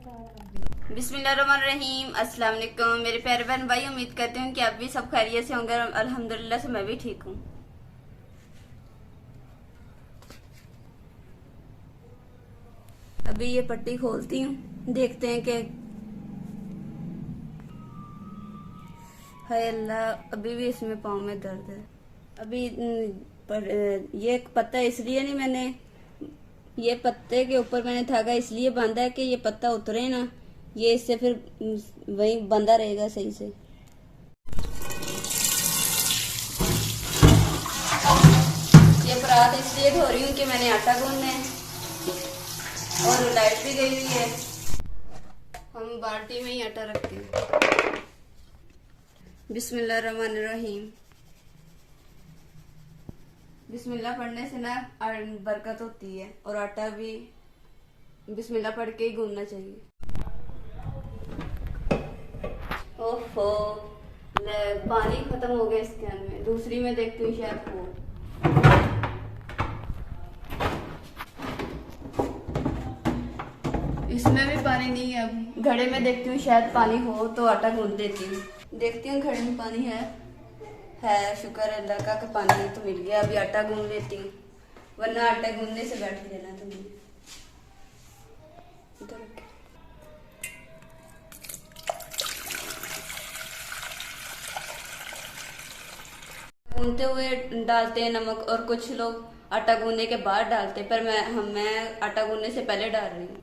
बिस्मिल्लाहिर्रहमानिर्रहीम। अस्सलाम वालेकुम मेरे प्यारे बहन भाई, उम्मीद करती हूँ कि आप भी सब खैरियत से होंगे। अल्हम्दुलिल्लाह से मैं भी ठीक हूँ। अभी ये पट्टी खोलती हूँ, देखते हैं कि हाय अल्लाह, अभी भी इसमें पाँव में दर्द है। अभी ये पत्ता इसलिए नहीं, मैंने ये पत्ते के ऊपर मैंने धागा इसलिए बांधा है कि ये पत्ता उतरे ना, ये इससे फिर वही बंधा रहेगा सही से। ये परात इसलिए धो रही हूँ कि मैंने आटा गूंदना है और लाइट भी गई हुई है। हम बाल्टी में ही आटा रखते हैं। बिस्मिल्लाहिर्रहमानिर्रहीम। बिस्मिल्लाह पढ़ने से ना बरकत होती है और आटा भी बिस्मिल्लाह पढ़ के ही गूंदना चाहिए। ओहो, पानी खत्म हो गया इस कैन में। दूसरी में देखती हूँ शायद हो। इसमें भी पानी नहीं है। अब घड़े में देखती हूँ शायद पानी हो तो आटा गूंद देती हूँ। देखती हूँ घड़े में पानी है। शुक्र अल्लाह का कि पानी तो मिल गया। अभी आटा गूंद लेती हूँ, वरना आटा गूंदने से बैठ देना तुम्हें। गूंदते हुए डालते हैं नमक, और कुछ लोग आटा गूंदने के बाद डालते, पर मैं आटा गूंदने से पहले डाल रही हूँ।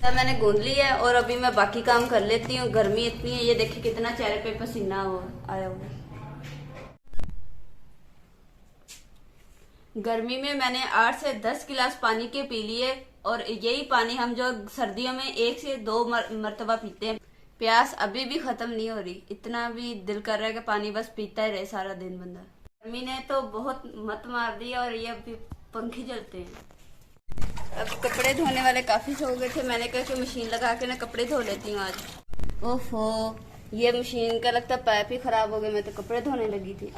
मैंने गूंद लिया है और अभी मैं बाकी काम कर लेती हूँ। गर्मी इतनी है, ये देखिए कितना चेहरे पे पसीना आया हुआ है। गर्मी में मैंने 8 से 10 गिलास पानी के पी लिए, और यही पानी हम जो सर्दियों में 1 से 2 मरतबा पीते हैं। प्यास अभी भी खत्म नहीं हो रही। इतना भी दिल कर रहा है कि पानी बस पीता ही रहे सारा दिन बंदा। गर्मी ने तो बहुत मत मार दी और ये अभी पंखे चलते हैं। अब कपड़े धोने वाले काफी सो गए थे, मैंने कहा कि मशीन लगा के ना कपड़े धो लेती हूँ आज। ओहो, ये मशीन का लगता पाइप ही खराब हो गया। मैं तो कपड़े धोने लगी थी।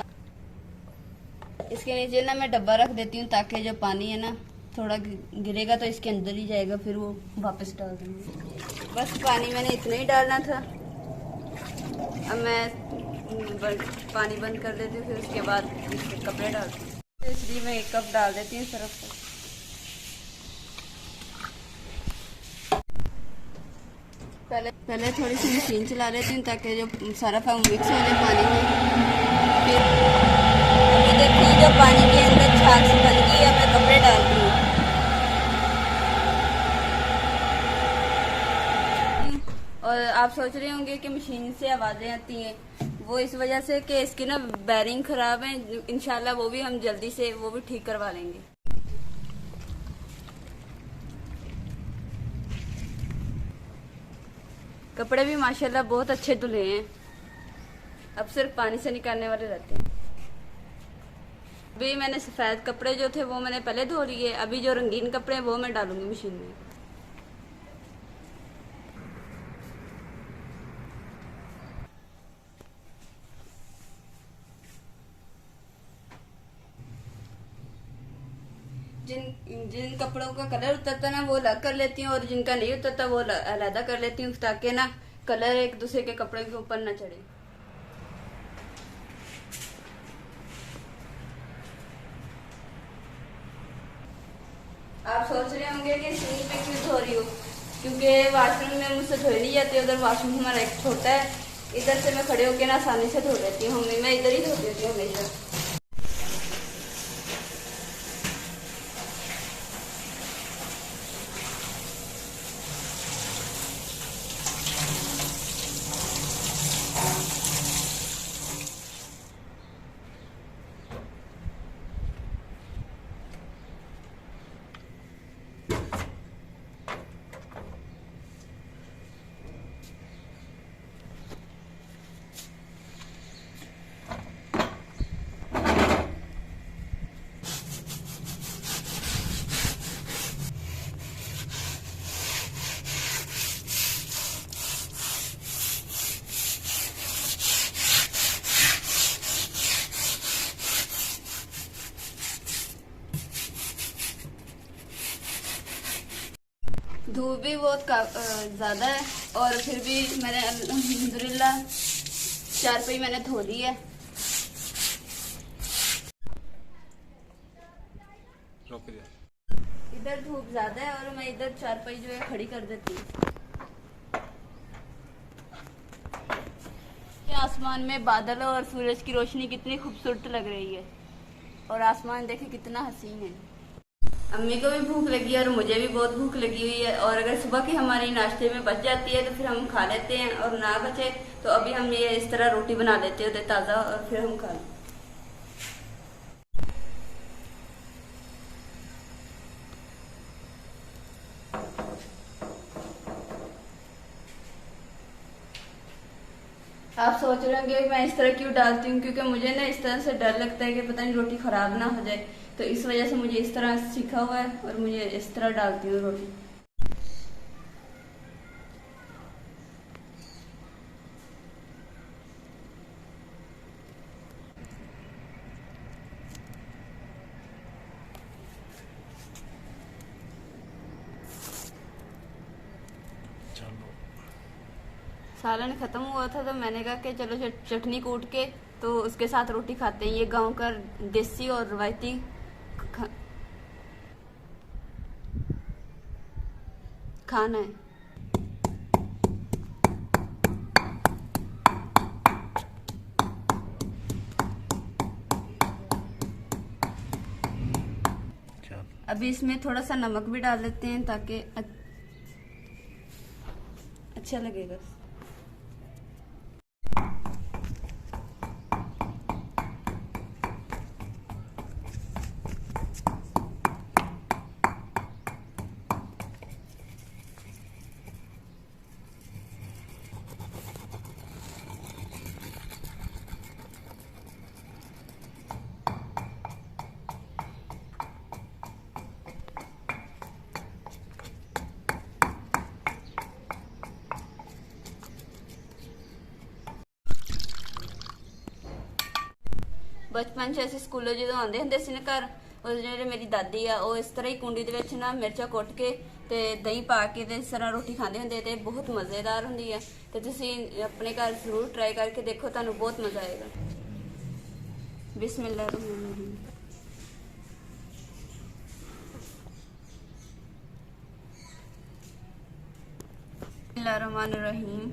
इसके नीचे ना मैं डब्बा रख देती हूँ ताकि जो पानी है ना थोड़ा गिरेगा तो इसके अंदर ही जाएगा, फिर वो वापस डाल दूंगी। बस पानी मैंने इतना ही डालना था। अब मैं पानी बंद कर देती हूँ, फिर उसके बाद कपड़े डालती हूँ। तो इसलिए मैं 1 कप डाल देती हूँ सर्फ को। पहले थोड़ी सी मशीन चला लेती हूँ ताकि जो सर्फ है वो मिक्स हो जाए पानी में। फिर अभी देखिए जो पानी के अंदर छाछ बन गई है, मैं कपड़े डालती हूँ। और आप सोच रहे होंगे कि मशीन से आवाज़ें आती हैं, वो इस वजह से कि इसकी ना बैरिंग खराब है। इंशाल्लाह वो भी हम जल्दी से वो भी ठीक करवा लेंगे। कपड़े भी माशाल्लाह बहुत अच्छे धुले हैं। अब सिर्फ पानी से निकालने वाले रहते हैं। अभी मैंने सफ़ेद कपड़े जो थे वो मैंने पहले धो लिए। अभी जो रंगीन कपड़े हैं वो मैं डालूंगी मशीन में। जिन कपड़ों का कलर उतरता ना वो अलग कर लेती हूँ, और जिनका नहीं उतरता वो अलहदा कर लेती हूँ, ताकि ना कलर एक दूसरे के कपड़े के ऊपर ना चढ़े। आप सोच रहे होंगे कि सिंक पे क्यों धो रही हो, क्योंकि वॉशरूम में मुझसे धोई नहीं जाती। उधर वॉशरूम हमारा एक छोटा है, इधर से मैं खड़े होकर ना आसानी से धो लेती हूँ। मैं इधर ही धो देती हूँ हमेशा। धूप भी बहुत ज्यादा है और फिर भी मैंने अल्हम्दुलिल्लाह चारपाई मैंने धो ली है। इधर धूप ज्यादा है और मैं इधर चारपाई जो है खड़ी कर देती हूँ। आसमान में बादल और सूरज की रोशनी कितनी खूबसूरत लग रही है और आसमान देखे कितना हसीन है। अम्मी को भी भूख लगी है और मुझे भी बहुत भूख लगी हुई है और अगर सुबह की हमारी नाश्ते में बच जाती है तो फिर हम खा लेते हैं और ना बचे तो अभी हम ये इस तरह रोटी बना लेते होते ताज़ा और फिर हम खा लेते। आप सोच रहे होंगे मैं इस तरह क्यों डालती हूँ, क्योंकि मुझे ना इस तरह से डर लगता है कि पता नहीं रोटी खराब ना हो जाए, तो इस वजह से मुझे इस तरह सीखा हुआ है और मुझे इस तरह डालती हूँ रोटी। सालन खत्म हुआ था तो मैंने कहा कि चलो चटनी कूट के तो उसके साथ रोटी खाते हैं। ये गांव का देसी और रवायती खाना है। अभी इसमें थोड़ा सा नमक भी डाल देते हैं ताकि अच्छा लगेगा। बचपन च ਅਸੀਂ ਸਕੂਲੋਂ ਜਦੋਂ ਆਉਂਦੇ ਹੁੰਦੇ ਸੀ ਨਾ ਘਰ, ਉਹ ਜਿਹੜੇ ਮੇਰੀ ਦਾਦੀ ਆ ਉਹ ਇਸ ਤਰ੍ਹਾਂ ਹੀ ਕੁੰਡੀ ਦੇ ਵਿੱਚ ਨਾ ਮਿਰਚਾਂ ਕੁੱਟ ਕੇ ਤੇ ਦਹੀਂ ਪਾ ਕੇ ਤੇ ਇਸ ਤਰ੍ਹਾਂ ਰੋਟੀ ਖਾਂਦੇ ਹੁੰਦੇ ਤੇ ਬਹੁਤ ਮਜ਼ੇਦਾਰ ਹੁੰਦੀ ਹੈ। ਤੇ ਤੁਸੀਂ ਆਪਣੇ ਘਰ ਜ਼ਰੂਰ ਟਰਾਈ ਕਰਕੇ ਦੇਖੋ, ਤੁਹਾਨੂੰ ਬਹੁਤ ਮਜ਼ਾ ਆਏਗਾ। बिस्मिल्लाह रहमान रहीम।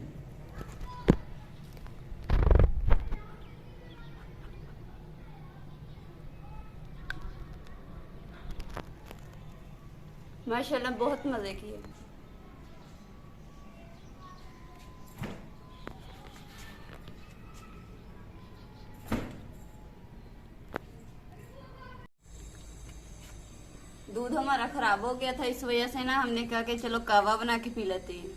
माशाल्लाह बहुत मजे किए। दूध हमारा खराब हो गया था, इस वजह से ना हमने कहा कि चलो कहवा बना के पी लेते हैं।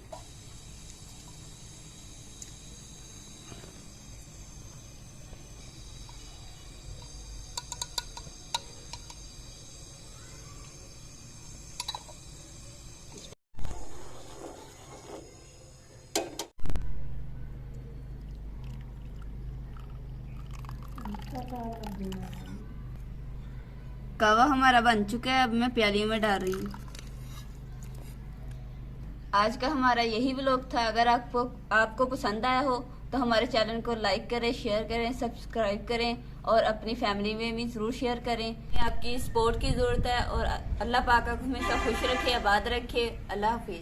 कहवा हमारा बन चुका है, अब मैं प्याली में डाल रही हूँ। आज का हमारा यही व्लॉग था। अगर आपको पसंद आया हो तो हमारे चैनल को लाइक करें, शेयर करें, सब्सक्राइब करें और अपनी फैमिली में भी ज़रूर शेयर करें। आपकी सपोर्ट की ज़रूरत है और अल्लाह पाक आपको हमेशा खुश रखे, आबाद रखे। अल्लाह हाफिज़।